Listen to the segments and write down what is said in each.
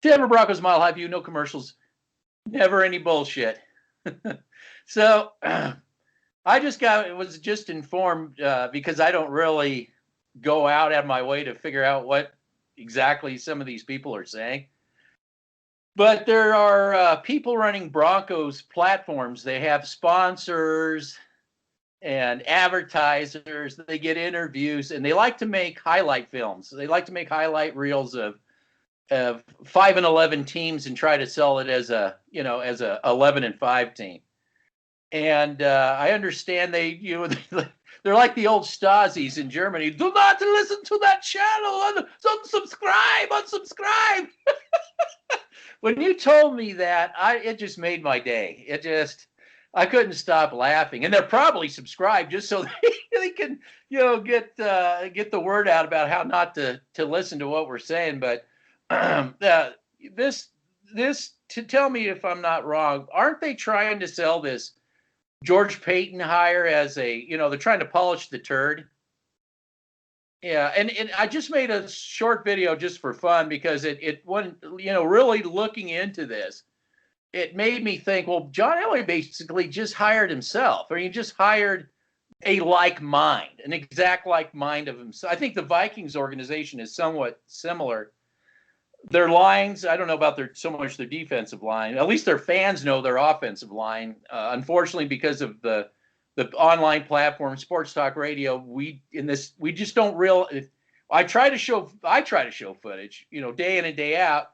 Denver Broncos Mile High View, no commercials, never any bullshit. So I was just informed because I don't really go out of my way to figure out what exactly some of these people are saying. But there are people running Broncos platforms. They have sponsors and advertisers. They get interviews, and they like to make highlight films. They like to make highlight reels of 5-11 teams and try to sell it as a 11-5 team. And I understand they're like the old Stasis in Germany. Do not listen to that channel. Unsubscribe. When you told me that, it just made my day. I couldn't stop laughing. And they're probably subscribed just so they can get the word out about how not to listen to what we're saying. But this to tell me if I'm not wrong, aren't they trying to sell this George Paton hire as they're trying to polish the turd? Yeah, and I just made a short video just for fun because it wasn't, really looking into this, it made me think, well, John Elway basically just hired himself, or he just hired an exact like mind of himself. I think the Vikings organization is somewhat similar. Their lines, I don't know about so much their defensive line. At least their fans know their offensive line. Unfortunately, because of the online platform, sports talk radio, we just don't I try to show footage, day in and day out.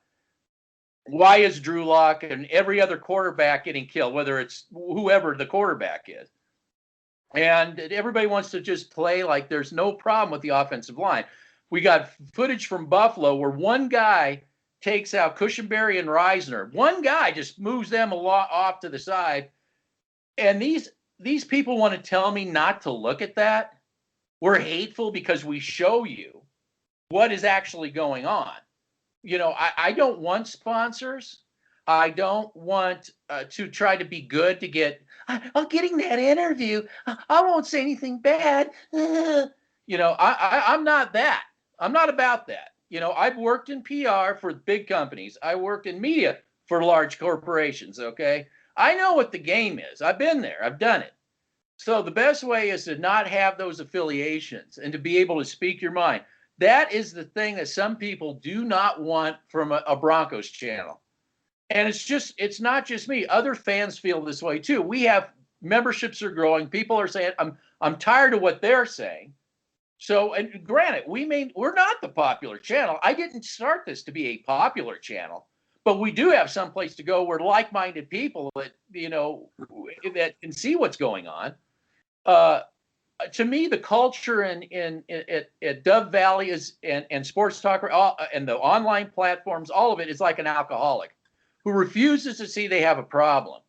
Why is Drew Lock and every other quarterback getting killed, whether it's whoever the quarterback is? And everybody wants to just play like there's no problem with the offensive line. We got footage from Buffalo where one guy takes out Cushenberry and Reisner. One guy just moves them a lot off to the side. And these people want to tell me not to look at that. We're hateful because we show you what is actually going on. I don't want sponsors. I don't want to try to be good to get, getting that interview. I won't say anything bad. I'm not that. I'm not about that. I've worked in PR for big companies. I worked in media for large corporations, okay? I know what the game is. I've been there. I've done it. So the best way is to not have those affiliations and to be able to speak your mind. That is the thing that some people do not want from a Broncos channel. And it's not just me. Other fans feel this way too. We have memberships are growing. People are saying, I'm tired of what they're saying. So, and granted, we're not the popular channel. I didn't start this to be a popular channel, but we do have some place to go where like-minded people that, that can see what's going on. To me, the culture at Dove Valley and Sports Talk and the online platforms, all of it is like an alcoholic who refuses to see they have a problem.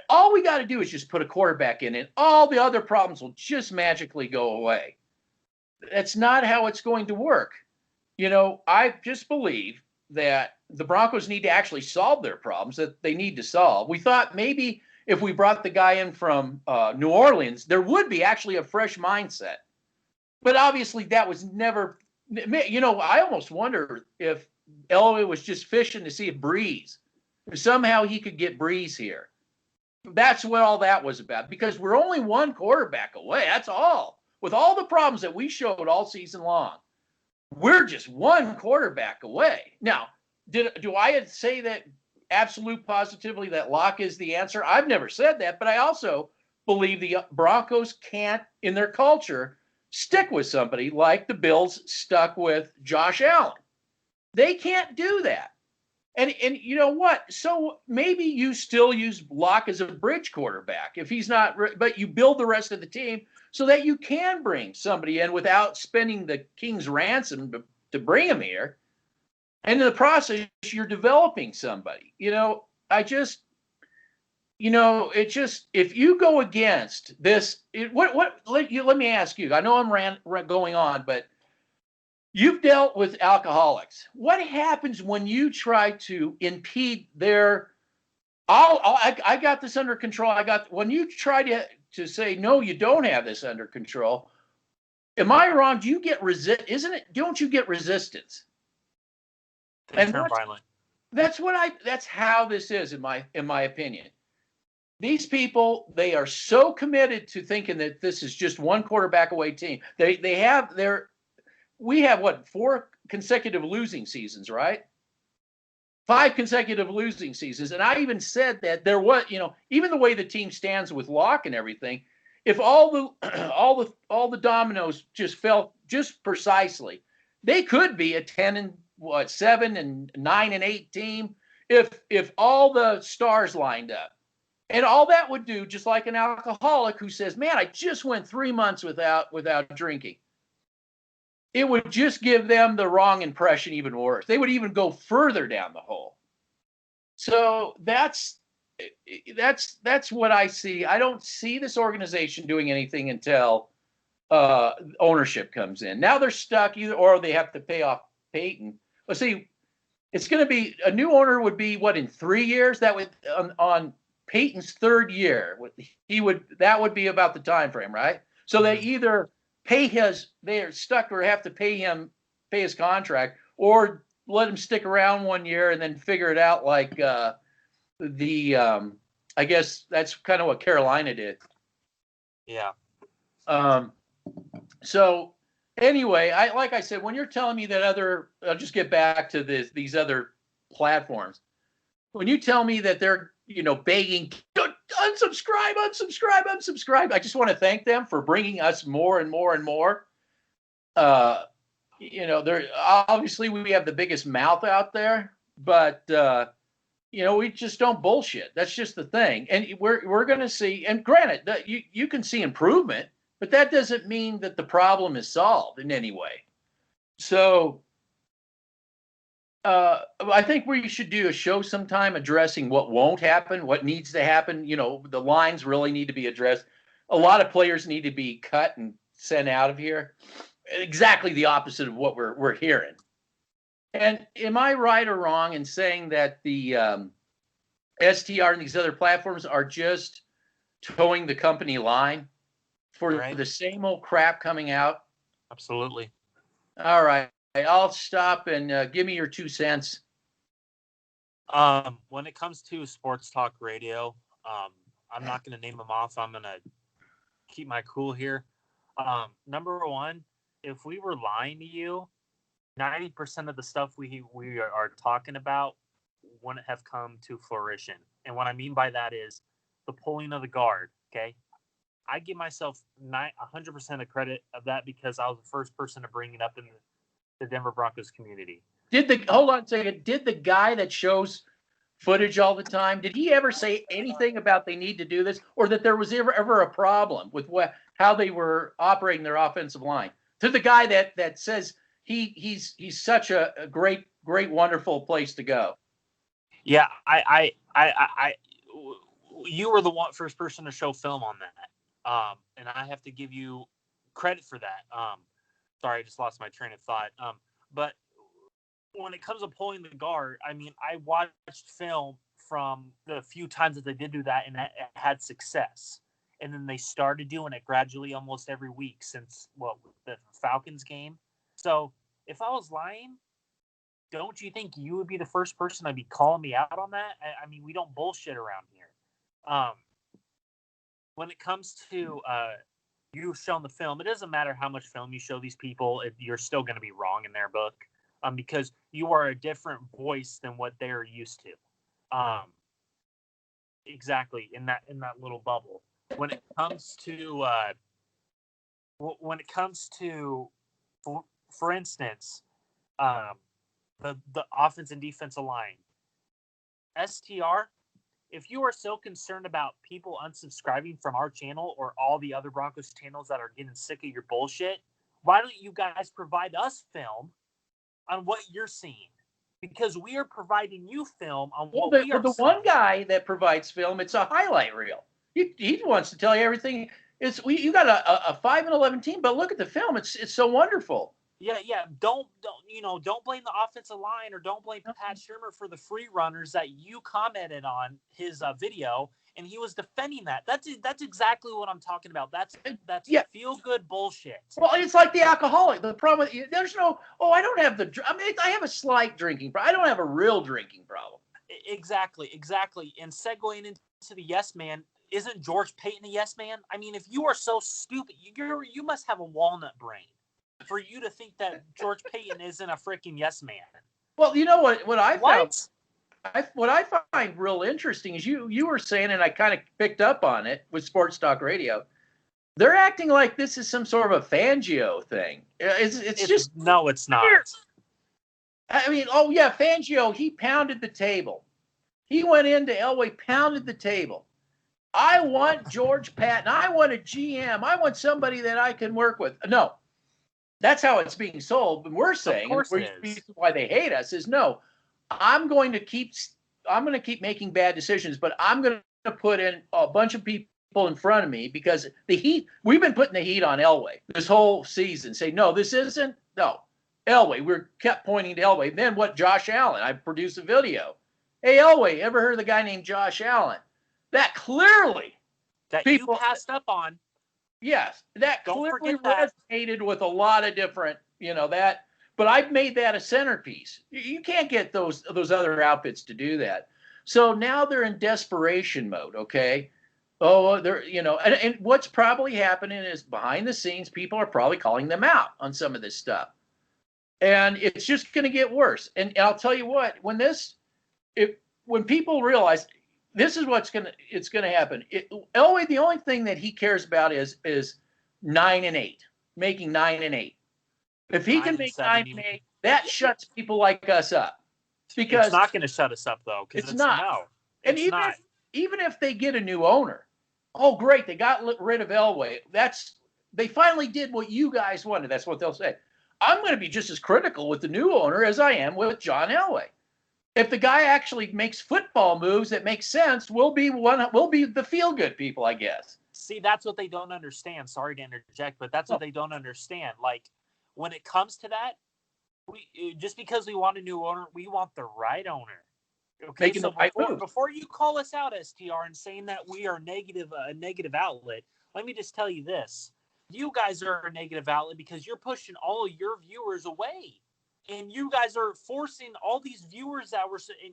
All we got to do is just put a quarterback in, and all the other problems will just magically go away. That's not how it's going to work. I just believe that the Broncos need to actually solve their problems that they need to solve. We thought maybe if we brought the guy in from New Orleans, there would be actually a fresh mindset. But obviously that was never, I almost wonder if Elway was just fishing to see if Breeze, somehow he could get Breeze here. That's what all that was about, because we're only one quarterback away. That's all. With all the problems that we showed all season long, we're just one quarterback away. Now, do I say that absolute positively that Locke is the answer? I've never said that, but I also believe the Broncos can't, in their culture, stick with somebody like the Bills stuck with Josh Allen. They can't do that. And you know what? So maybe you still use Locke as a bridge quarterback if he's not, but you build the rest of the team so that you can bring somebody in without spending the king's ransom to bring him here. And in the process, you're developing somebody. If you go against this, let me ask you. I know I'm going on, but you've dealt with alcoholics. What happens when you try to impede their? I got this under control. When you try to to say, no, you don't have this under control. Am I wrong? Do you get isn't it? Don't you get resistance? They turn violent. That's how this is in my opinion. These people, they are so committed to thinking that this is just one quarterback away team. We have what, 4 consecutive losing seasons, right? 5 consecutive losing seasons. And I even said that there was, even the way the team stands with Locke and everything, if all the dominoes just fell just precisely, they could be a 7 and 9 and 8 team if all the stars lined up. And all that would do, just like an alcoholic who says, man, I just went 3 months without drinking. It would just give them the wrong impression even worse. They would even go further down the hole. So that's what I see. I don't see this organization doing anything until ownership comes in. Now they're stuck or they have to pay off Paton. Let's see, it's going to be a new owner would be what, in 3 years? That would on Paton's 3rd year. That would be about the time frame, right? So they either they are stuck or have to pay his contract, or let him stick around 1 year and then figure it out like I guess that's kind of what Carolina did. Yeah. So anyway, like I said, when you're telling me that I'll just get back to these other platforms. When you tell me that they're, begging, unsubscribe, I just want to thank them for bringing us more and more and more. They're obviously we have the biggest mouth out there, but we just don't bullshit. That's just the thing. And we're going to see, and granted that you can see improvement, but that doesn't mean that the problem is solved in any way. So I think we should do a show sometime addressing what won't happen, what needs to happen. The lines really need to be addressed. A lot of players need to be cut and sent out of here. Exactly the opposite of what we're hearing. And am I right or wrong in saying that the STR and these other platforms are just towing the company line for the same old crap coming out? Absolutely. All right. I'll stop and give me your 2 cents. When it comes to sports talk radio, I'm not going to name them off. I'm going to keep my cool here. Number one, if we were lying to you, 90% of the stuff we are talking about wouldn't have come to fruition. And what I mean by that is the pulling of the guard. Okay. I give myself 100% of credit of that because I was the first person to bring it up in the Denver Broncos community. Hold on a second. Did the guy that shows footage all the time, did he ever say anything about they need to do this, or that there was ever a problem with how they were operating their offensive line? To the guy that says he's such a great, wonderful place to go. Yeah, you were the first person to show film on that, and I have to give you credit for that. Sorry, I just lost my train of thought. But when it comes to pulling the guard, I mean, I watched film from the few times that they did do that, and it had success. And then they started doing it gradually almost every week since, the Falcons game. So if I was lying, don't you think you would be the first person I'd be calling me out on that? I mean, we don't bullshit around here. When it comes to you showing the film, it doesn't matter how much film you show these people, you're still going to be wrong in their book, because you are a different voice than what they're used to. Exactly in that little bubble. When it comes to, for instance, the offense and defensive line, STR. If you are so concerned about people unsubscribing from our channel or all the other Broncos channels that are getting sick of your bullshit, why don't you guys provide us film on what you're seeing? Because we are providing you film on what we are seeing. The one guy that provides film, it's a highlight reel. He wants to tell you everything. You got a 5-11 team, but look at the film. It's so wonderful. Yeah. Don't blame the offensive line or don't blame Pat Shurmur for the free runners that you commented on his video and he was defending that. That's exactly what I'm talking about. That's feel good bullshit. Well, it's like the alcoholic. The problem, there's no, I don't have I have a slight drinking problem. I don't have a real drinking problem. Exactly. And segueing into the yes man, isn't George Paton a yes man? I mean, if you are so stupid, you must have a walnut brain for you to think that George Paton isn't a freaking yes man. Well, you know what I found. What I find real interesting is you were saying, and I kind of picked up on it with Sports Talk Radio. They're acting like this is some sort of a Fangio thing. It's just no, it's not. I mean, oh yeah, Fangio, he pounded the table. He went into Elway, pounded the table. I want George Paton. I want a GM. I want somebody that I can work with. No, that's how it's being sold. But we're saying, and the reason why they hate us is no. I'm going to keep making bad decisions, but I'm going to put in a bunch of people in front of me because the heat. We've been putting the heat on Elway this whole season. Say no, this isn't. No, Elway. We kept pointing to Elway. Then what? Josh Allen. I produced a video. Hey, Elway, ever heard of the guy named Josh Allen? That clearly people you passed up on. Yes, that clearly resonated with a lot of different, that. But I've made that a centerpiece. You can't get those other outfits to do that. So now they're in desperation mode. Okay. Oh, they're and what's probably happening is behind the scenes, people are probably calling them out on some of this stuff, and it's just going to get worse. And I'll tell you what, when people realize this is it's going to happen. Elway, the only thing that he cares about is 9-8, making 9-8. If he can make 9-8, that shuts people like us up. Because it's not going to shut us up though. It's not. No, and even if they get a new owner, oh great, they got rid of Elway. They finally did what you guys wanted. That's what they'll say. I'm going to be just as critical with the new owner as I am with John Elway. If the guy actually makes football moves that make sense, we'll be the feel-good people, I guess. See, that's what they don't understand. Sorry to interject, but that's what they don't understand. Like, when it comes to that, just because we want a new owner, we want the right owner. Okay, so before you call us out, STR, and saying that we are a negative outlet, let me just tell you this. You guys are a negative outlet because you're pushing all of your viewers away. And you guys are forcing all these viewers that were in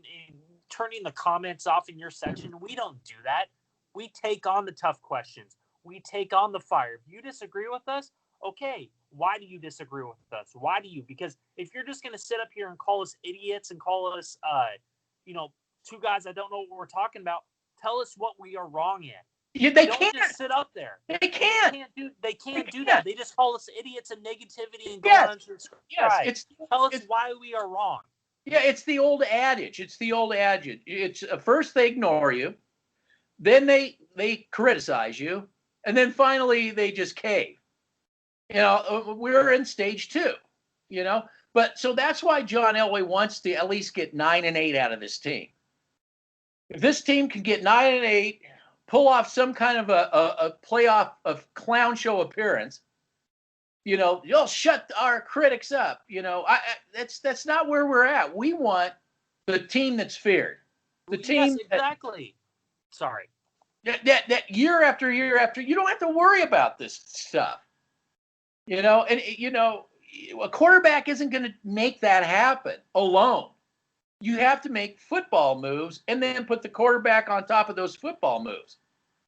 turning the comments off in your section. We don't do that. We take on the tough questions. We take on the fire. If you disagree with us, okay, why do you disagree with us? Why do you? Because if you're just going to sit up here and call us idiots and call us, two guys that don't know what we're talking about, tell us what we are wrong in. Yeah, they can't just sit up there. They can't. They can't do that. They just call us idiots and negativity and go on to subscribe. Yes, tell us why we are wrong. Yeah, it's the old adage. It's first they ignore you, then they criticize you, and then finally they just cave. We're in stage 2. But so that's why John Elway wants to at least get 9-8 out of this team. If this team can get 9-8. Pull off some kind of a playoff of clown show appearance, you'll shut our critics up. That's not where we're at. We want the team that's feared. The team exactly. Sorry. That year after year after, you don't have to worry about this stuff. A quarterback isn't going to make that happen alone. You have to make football moves and then put the quarterback on top of those football moves.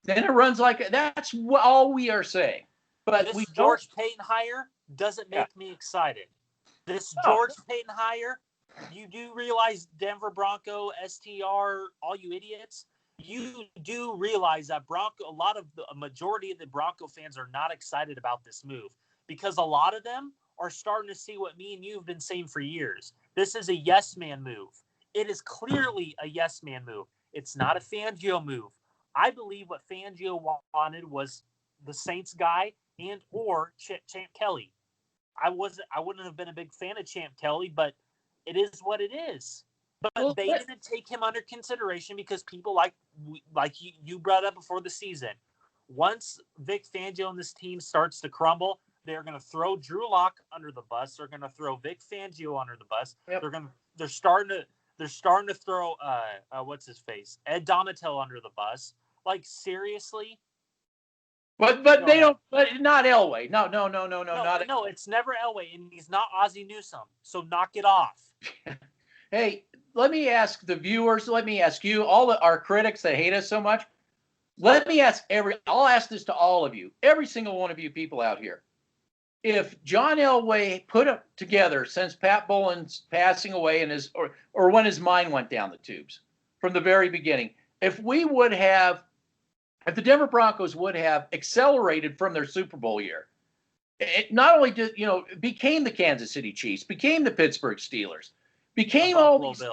Then it runs that's all we are saying. But this George Paton hire doesn't make me excited. This George Paton hire, you do realize Denver Bronco, STR, all you idiots, you do realize that a majority of the Bronco fans are not excited about this move because a lot of them are starting to see what me and you have been saying for years. This is a yes man move. It is clearly a yes man move. It's not a Fangio move. I believe what Fangio wanted was the Saints guy and or Champ Kelly. I wouldn't have been a big fan of Champ Kelly, but it is what it is. But they didn't take him under consideration because people like you brought up before the season. Once Vic Fangio and this team starts to crumble, they're going to throw Drew Lock under the bus. They're going to throw Vic Fangio under the bus. Yep. They're starting to throw what's his face, Ed Donatello under the bus. Like, seriously? But they don't. But not Elway. No, not. No, it's never Elway, and he's not Ozzie Newsome. So knock it off. Hey, let me ask the viewers. Let me ask you, our critics that hate us so much. Let me ask I'll ask this to all of you, every single one of you people out here. If John Elway put it together since Pat Bowlen's passing away and or when his mind went down the tubes from the very beginning, if the Denver Broncos would have accelerated from their Super Bowl year, it not only became the Kansas City Chiefs, became the Pittsburgh Steelers, became all these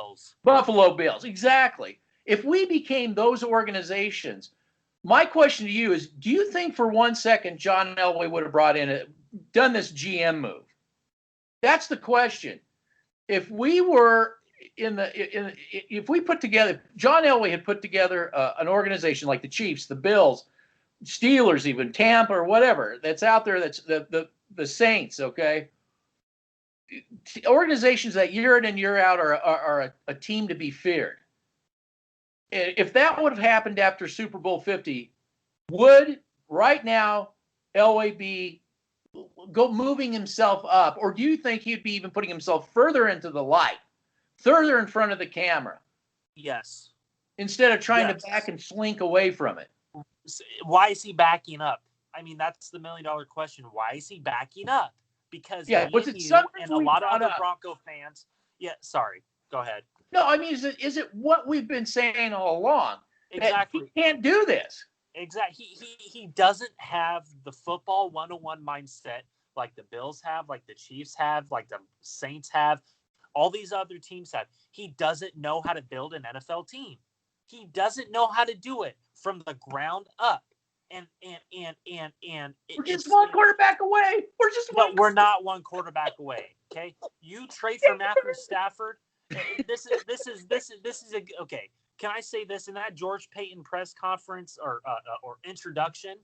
Buffalo Bills. Exactly. If we became those organizations, my question to you is, do you think for 1 second John Elway would have done this GM move? That's the question. If we were if we put together, John Elway had put together an organization like the Chiefs, the Bills, Steelers, even Tampa or whatever that's out there, that's the Saints, okay? Organizations that year in and year out are a team to be feared. If that would have happened after Super Bowl 50, would right now Elway be moving himself up, or do you think he'd be even putting himself further into the light, further in front of the camera? Yes. Instead of trying to back and slink away from it. Why is he backing up? I mean, that's the $1 million question. Why is he backing up? Because and a lot of other Bronco fans. Yeah, sorry. Go ahead. No, I mean, is it what we've been saying all along? Exactly. He can't do this. Exactly. He doesn't have the football 101 mindset like the Bills have, like the Chiefs have, like the Saints have, all these other teams have. He doesn't know how to build an NFL team. He doesn't know how to do it from the ground up. And we're just one quarterback away. We're not one quarterback away. Okay, you trade for Mathew Stafford. This is okay. Can I say this? In that George Paton press conference or introduction,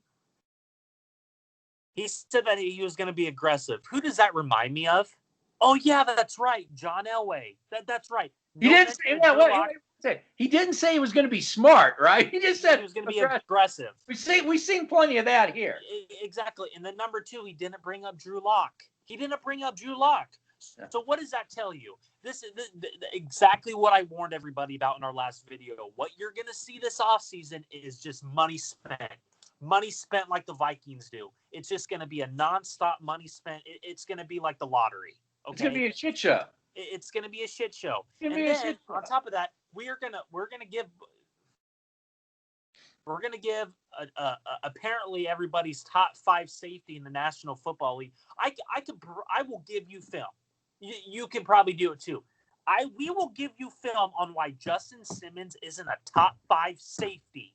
he said that he was going to be aggressive. Who does that remind me of? Oh yeah, that's right, John Elway. That's right. He didn't say that. He didn't say he was going to be smart, right? He just said he was going to be aggressive. We've seen plenty of that here. Exactly. And then number 2, he didn't bring up Drew Lock. So what does that tell you? This is exactly what I warned everybody about in our last video. What you're going to see this offseason is just money spent. Money spent like the Vikings do. It's just going to be a nonstop money spent. It's going to be like the lottery. Okay? It's going to be a shit show. It's going to be a shit show. And then on top of that, we're going to give apparently everybody's top 5 safety in the National Football League. I will give you film. You can probably do it too. We will give you film on why Justin Simmons isn't a top 5 safety.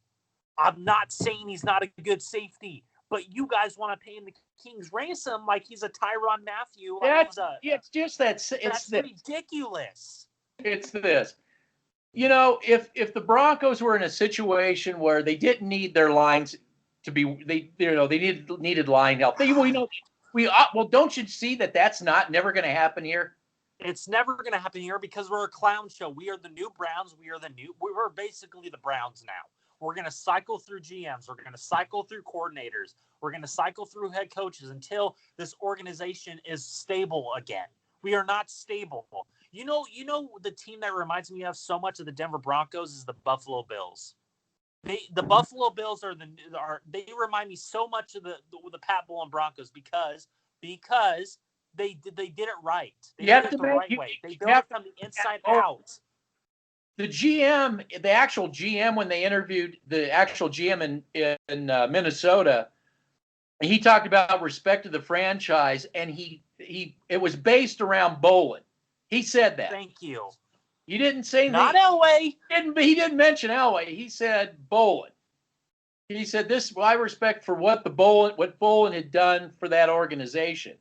I'm not saying he's not a good safety, but you guys want to pay him the king's ransom like he's a Tyrann Mathieu. It's just that's ridiculous. It's this. You know, if the Broncos were in a situation where they didn't need their lines to be, they needed line help. Don't you see that that's never going to happen here? It's never going to happen here because we're a clown show. We are the new Browns. We're basically the Browns now. We're going to cycle through GMs. We're going to cycle through coordinators. We're going to cycle through head coaches until this organization is stable again. We are not stable. You know the team that reminds me of so much of the Denver Broncos is the Buffalo Bills. The Buffalo Bills they remind me so much of the Pat Bowlen Broncos because they did it right. They did it the right way. They built it from the inside out. The GM, the actual GM, when they interviewed the actual GM in Minnesota, he talked about respect to the franchise, and it was based around Bowlen. He said that. Thank you. He didn't say not Elway. He didn't mention Elway. He said Bowlen. He said I respect for what Bowlen had done for that organization.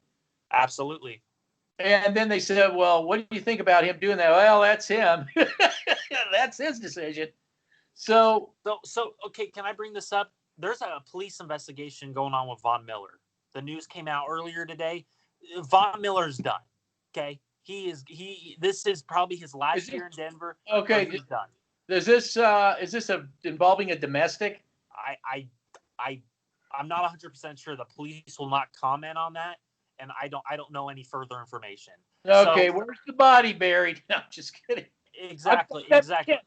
Absolutely. And then they said, well, what do you think about him doing that? Well, that's him. That's his decision. So okay, can I bring this up? There's a police investigation going on with Von Miller. The news came out earlier today. Von Miller's done. Okay? This is probably his last year in Denver. Okay. He's done. Is this involving a domestic? I'm not 100% sure. The police will not comment on that, and I don't know any further information. Okay, So, where's the body buried? No, I'm just kidding. Exactly.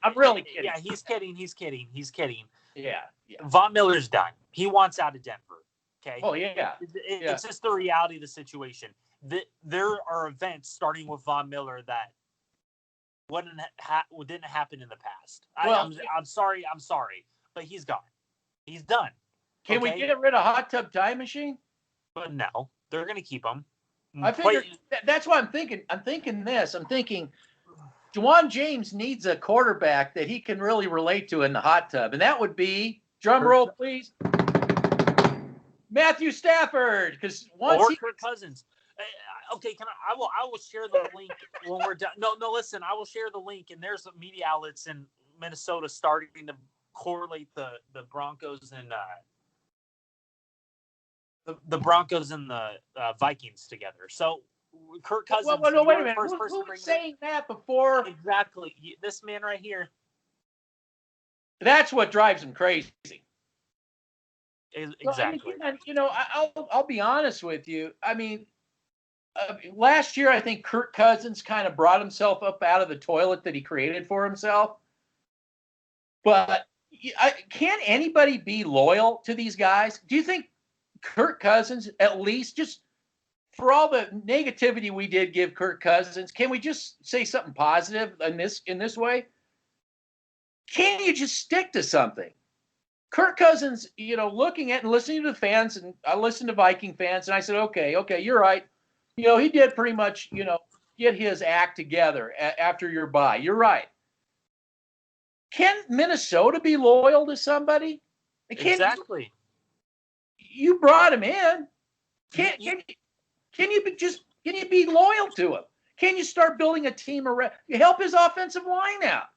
I'm really kidding. Yeah, he's kidding. Yeah. Von Miller's done. He wants out of Denver. Okay. Oh yeah. It's just the reality of the situation. There are events starting with Von Miller that didn't happen in the past. I'm sorry, but he's gone. He's done. Can we get rid of Hot Tub Time Machine? But no, they're going to keep him. I figured that's what I'm thinking. I'm thinking Juwan James needs a quarterback that he can really relate to in the hot tub, and that would be, drum roll please, Mathew Stafford. Because Kirk Cousins. Okay, I will share the link when we're done. No, listen, I will share the link, and there's some media outlets in Minnesota starting to correlate the Broncos and the Broncos and the Vikings together. So Kirk Cousins. Well, no, wait a minute. Who was saying that before? Exactly. This man right here. That's what drives him crazy. Exactly. I'll be honest with you. I mean, last year I think Kirk Cousins kind of brought himself up out of the toilet that he created for himself. But can anybody be loyal to these guys? Do you think Kirk Cousins, at least, just for all the negativity we did give Kirk Cousins, can we just say something positive in this way? Can you just stick to something? Kirk Cousins, looking at and listening to the fans, and I listened to Viking fans, and I said, okay, you're right. He did pretty much, get his act together after your bye. You're right. Can Minnesota be loyal to somebody? Exactly. You brought him in. Can you be loyal to him? Can you start building a team around? You help his offensive line out.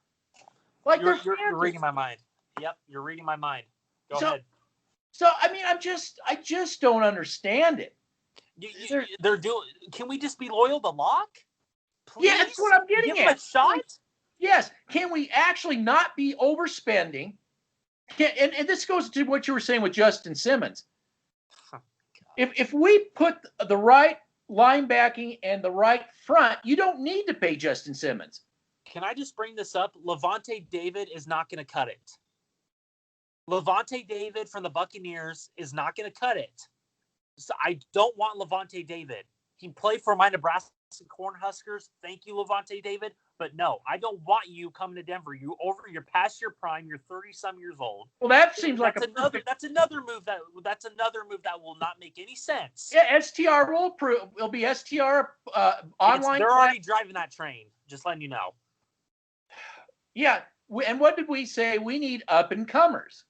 Like you're reading my mind. Yep, you're reading my mind. Go ahead. So I mean, I just don't understand it. They're doing. Can we just be loyal to Locke? Please? Yeah, that's what I'm getting at. Give him a shot. Yes. Can we actually not be overspending? And this goes to what you were saying with Justin Simmons. If we put the right linebacking and the right front, you don't need to pay Justin Simmons. Can I just bring this up? Levante David is not going to cut it. Levante David from the Buccaneers is not going to cut it. So I don't want Levante David. He played for my Nebraska Cornhuskers. Thank you, Levante David. But no, I don't want you coming to Denver. You're past your prime. You're 30-some years old. Well, that seems like that's another move that will not make any sense. Yeah, STR will be STR online. They're already driving that train. Just letting you know. Yeah, and what did we say? We need up and comers.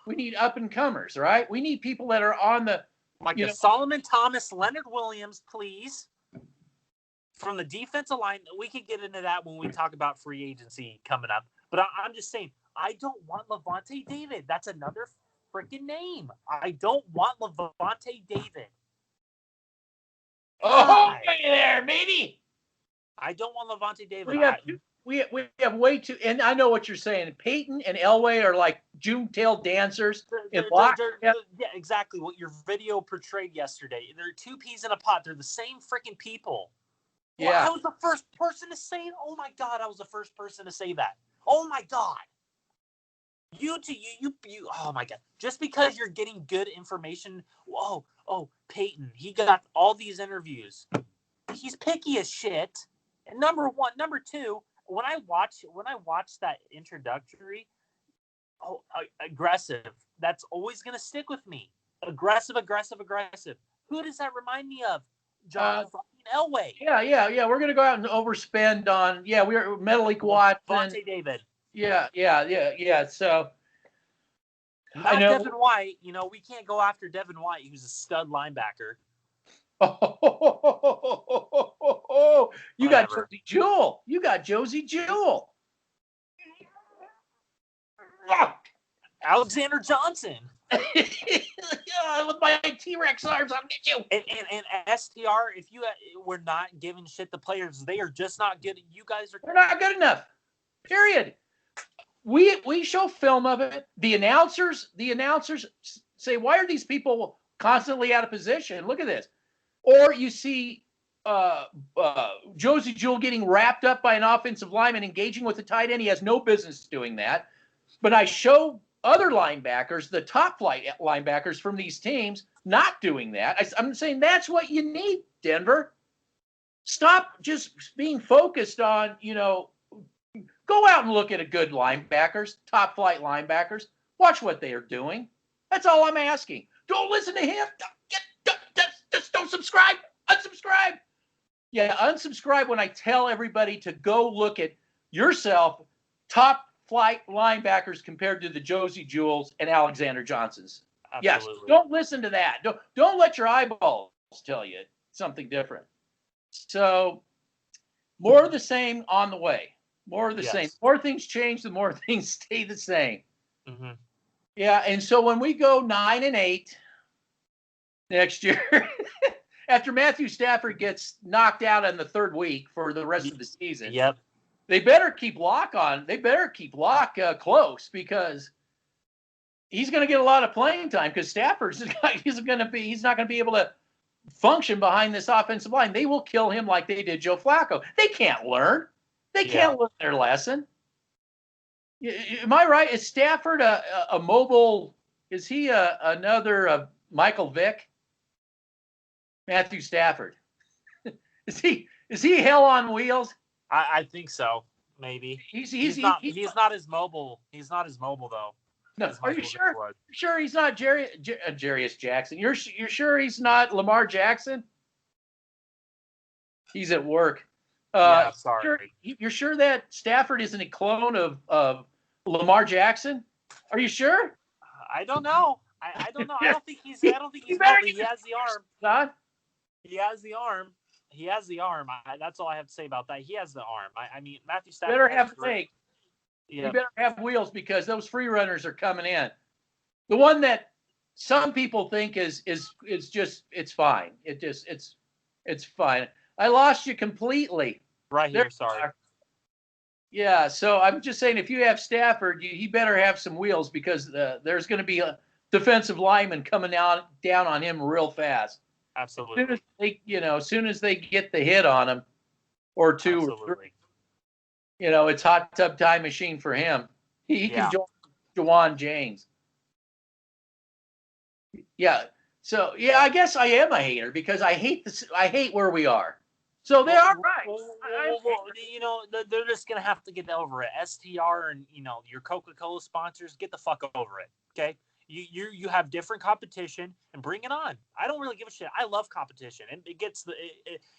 We need up and comers, right? We need people that are on the Solomon Thomas, Leonard Williams, please. From the defensive line, we could get into that when we talk about free agency coming up. But I'm just saying, I don't want Levante David. That's another freaking name. I don't want Levante David. Oh, hey there, matey. I don't want Levante David. We have way too, and I know what you're saying. Peyton and Elway are like June-tail dancers. Yeah, exactly what your video portrayed yesterday. They're two peas in a pot. They're the same freaking people. Yeah. Well, I was the first person to say it. Oh my God, I was the first person to say that. Oh my God. You oh my God. Just because you're getting good information. Oh, Peyton, he got all these interviews. He's picky as shit. And number one, number two, when I watch that introductory, aggressive. That's always gonna stick with me. Aggressive. Who does that remind me of? John Elway. Yeah. We're gonna go out and overspend on. Yeah, we're Metallic Watson. Levante David. Yeah. So not Devin White. We can't go after Devin White, who's a stud linebacker. You got Josie Jewell. Alexander Johnson. With my T-Rex arms, I'll get you. And STR, if we're not giving shit to players, they are just not good. You guys are. They're not good enough. Period. we show film of it. The announcers say, why are these people constantly out of position? Look at this. Or you see Josie Jewell getting wrapped up by an offensive lineman engaging with the tight end. He has no business doing that. But I show other linebackers, the top flight linebackers from these teams, not doing that. I'm saying that's what you need, Denver. Stop just being focused on, go out and look at a good linebackers, top flight linebackers. Watch what they are doing. That's all I'm asking. Don't listen to him. Just don't subscribe. Unsubscribe. Yeah, unsubscribe when I tell everybody to go look at yourself, top flight linebackers compared to the Josie Jewells and Alexander Johnsons. Absolutely. Yes, don't listen to that. Don't let your eyeballs tell you something different. So more of the same on the way. More of the same. More things change, the more things stay the same. Mm-hmm. Yeah, and so when we go 9-8 next year, after Mathew Stafford gets knocked out in the third week for the rest of the season, they better keep Locke on. They better keep Locke close, because he's going to get a lot of playing time, because Stafford's he's not going to be able to function behind this offensive line. They will kill him like they did Joe Flacco. They can't learn. They can't learn their lesson. Am I right? Is Stafford a mobile? Is he another Michael Vick? Mathew Stafford. Is he hell on wheels? I think so. Maybe he's not as mobile. He's not as mobile though. No, are you sure? You're sure he's not Jarius Jackson? You're sure he's not Lamar Jackson? He's at work. Sorry. You're sure that Stafford isn't a clone of Lamar Jackson? Are you sure? I don't know. I don't know. I don't think he's. He has the arm. Huh? He has the arm. He has the arm. That's all I have to say about that. He has the arm. I mean, Mathew Stafford better have legs. Yeah. You better have wheels, because those free runners are coming in. The one that some people think is just, it's fine. It's fine. I lost you completely. Right here, sorry. Yeah, so I'm just saying, if you have Stafford, he better have some wheels, because there's going to be a defensive lineman coming down on him real fast. Absolutely. As soon as they get the hit on him, or two or three, it's hot tub time machine for him. He can join Jawan James. Yeah. So I guess I am a hater, because I hate where we are. So they are right. They're just gonna have to get over it. STR and your Coca-Cola sponsors, get the fuck over it. Okay. You have different competition, and bring it on. I don't really give a shit. I love competition, and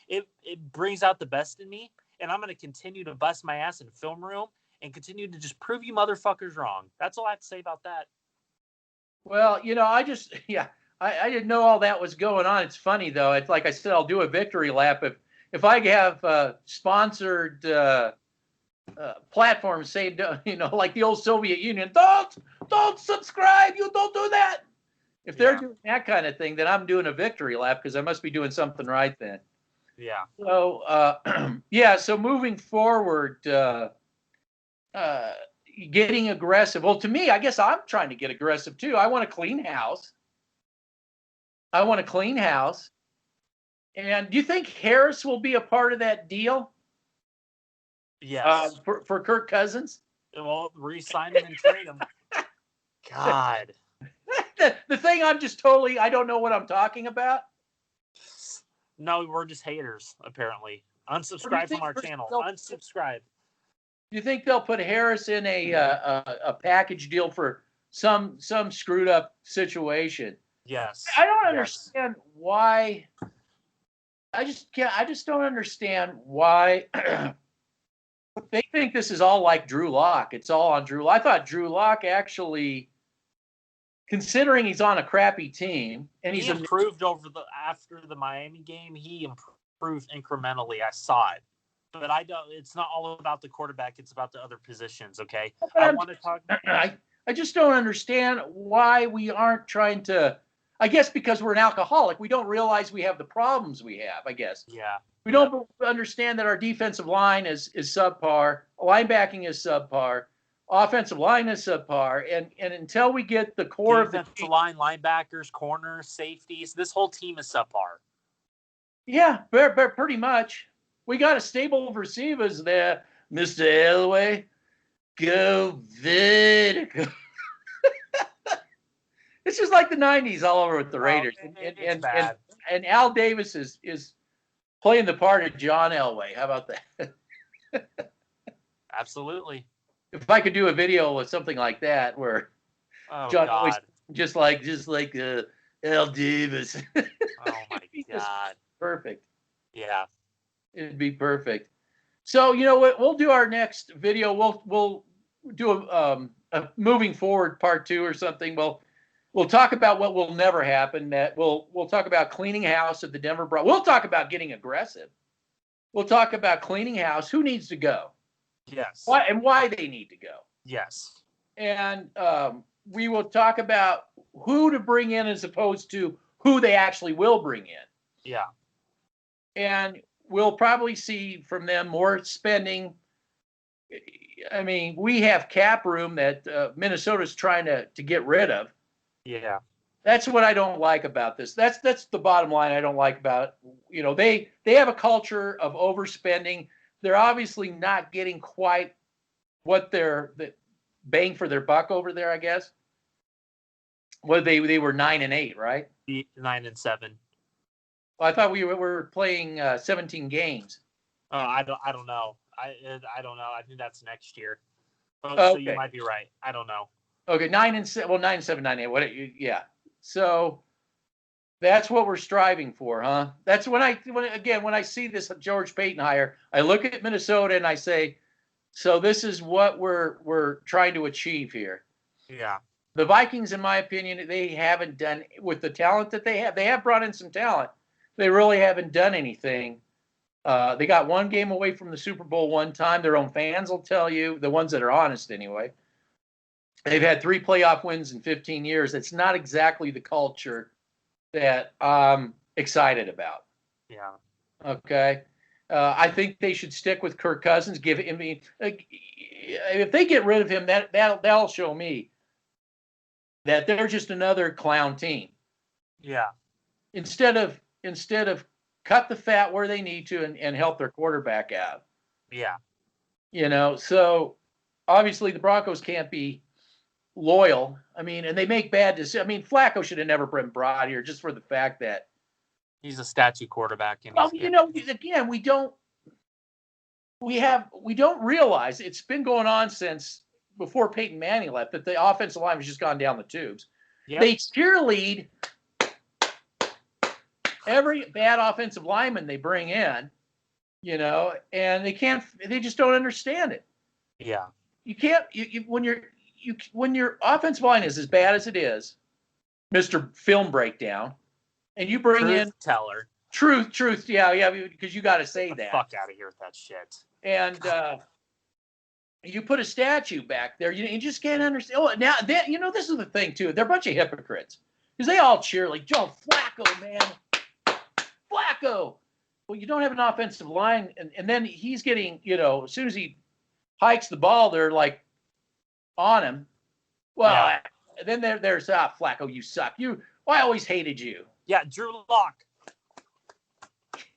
it brings out the best in me, and I'm gonna continue to bust my ass in the film room and continue to just prove you motherfuckers wrong. That's all I have to say about that. Well, I didn't know all that was going on. It's funny though. It's like I said, I'll do a victory lap if I have sponsored platforms say, like the old Soviet Union, don't subscribe, you don't do that. If they're doing that kind of thing, then I'm doing a victory lap, because I must be doing something right then. Yeah. So, so moving forward, getting aggressive. Well, to me, I guess I'm trying to get aggressive too. I want a clean house. And do you think Harris will be a part of that deal? Yes. For Kirk Cousins? Well, re-sign him and trade him. God. The thing I don't know what I'm talking about. No, we're just haters, apparently. Unsubscribe from our channel. Unsubscribe. Do you think they'll put Harris in a package deal for some screwed up situation? Yes. I don't understand why. I just don't understand why they think this is all like Drew Lock. It's all on Drew. I thought Drew Lock actually, considering he's on a crappy team, and he improved after the Miami game. He improved incrementally. I saw it, but I don't. It's not all about the quarterback. It's about the other positions. Okay, I want to talk. I just don't understand why we aren't trying to. I guess because we're an alcoholic, we don't realize we have the problems we have, I guess. Yeah. We don't understand that our defensive line is subpar, linebacking is subpar, Offensive line is subpar, and until we get the core of the defensive line, linebackers, corners, safeties, this whole team is subpar. Yeah, pretty much. We got a stable of receivers there, Mr. Elway. Go Vertical. It's just like the 90s all over with the Raiders. And Al Davis is playing the part of John Elway. How about that? Absolutely. If I could do a video with something like that where John Elway's just like Al Davis. Oh my God. Perfect. Yeah. It'd be perfect. So, you know what? We'll do our next video. We'll do a moving forward part 2 or something. We'll talk about what will never happen. That we'll talk about cleaning house at the Denver Broncos. We'll talk about getting aggressive. We'll talk about cleaning house. Who needs to go? Yes. Why they need to go. Yes. And we will talk about who to bring in as opposed to who they actually will bring in. Yeah. And we'll probably see from them more spending. I mean, we have cap room that Minnesota's trying to get rid of. Yeah. That's what I don't like about this. That's the bottom line I don't like about it. They have a culture of overspending. They're obviously not getting quite what they're bang for their buck over there, I guess. Well, they were 9-8, right? 9-7. Well, I thought we were playing 17 games. I don't know. I don't know. I think that's next year. Okay. So you might be right. I don't know. Okay, 9-7. Well, 9-7, 9-8. Yeah. So that's what we're striving for, huh? That's when I see this George Paton hire, I look at Minnesota and I say, so this is what we're trying to achieve here. Yeah. The Vikings, in my opinion, they haven't done with the talent that they have. They have brought in some talent. They really haven't done anything. They got one game away from the Super Bowl one time. Their own fans will tell you, the ones that are honest anyway. They've had 3 playoff wins in 15 years. It's not exactly the culture that I'm excited about. Yeah. Okay. I think they should stick with Kirk Cousins. If they get rid of him, that'll show me that they're just another clown team. Yeah. Instead of cut the fat where they need to and help their quarterback out. Yeah. So obviously the Broncos can't be loyal. I mean, and they make bad decisions. I mean, Flacco should have never been brought here just for the fact that he's a statue quarterback. And again, we don't realize it's been going on since before Peyton Manning left that the offensive line has just gone down the tubes. Yep. They cheerlead every bad offensive lineman they bring in, and they just don't understand it. Yeah. You can't, when your offensive line is as bad as it is, Mr. Film Breakdown, and you bring in teller. Truth. Yeah, because you got to say that. Fuck out of here with that shit. And you put a statue back there, you just can't understand. Oh, now this is the thing too. They're a bunch of hypocrites because they all cheer like Joe Flacco, man. Flacco. Well, you don't have an offensive line, and then he's getting, as soon as he hikes the ball, they're like on him. Well, then there's Flacco, you suck. I always hated you. Yeah, Drew Lock.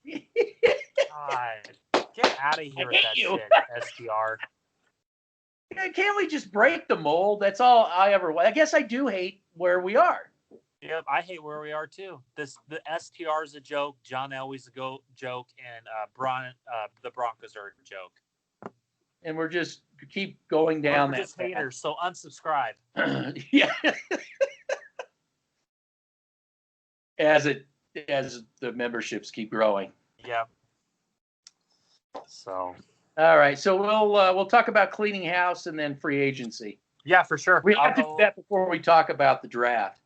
God, get out of here with that shit, STR. Can't we just break the mold? That's all I ever want. I guess I do hate where we are. Yep, I hate where we are too. The STR is a joke. John Elway's a joke, and the Broncos are a joke. And we're just keep going down that. Just haters, so unsubscribe. Yeah. As the memberships keep growing. Yeah. So. All right, so we'll talk about cleaning house and then free agency. Yeah, for sure. We have to do that before we talk about the draft.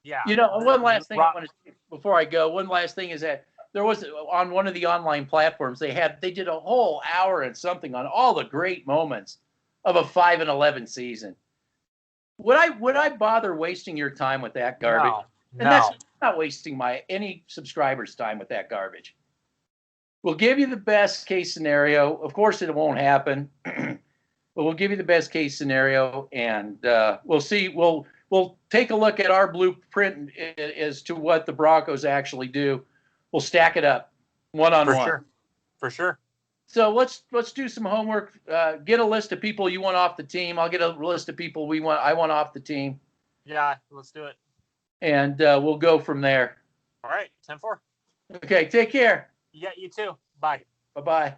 Yeah. One last thing I want to say before I go. One last thing is that there was on one of the online platforms they did a whole hour and something on all the great moments of a 5-11 season. Would I bother wasting your time with that garbage? No. And that's not wasting any subscribers' time with that garbage. We'll give you the best case scenario. Of course, it won't happen. But we'll give you the best case scenario, and we'll see. We'll take a look at our blueprint as to what the Broncos actually do. We'll stack it up one-on-one. For sure. So let's do some homework. Get a list of people you want off the team. I'll get a list of people I want off the team. Yeah, let's do it. And we'll go from there. All right, 10-4. Okay, take care. Yeah, you too. Bye. Bye-bye.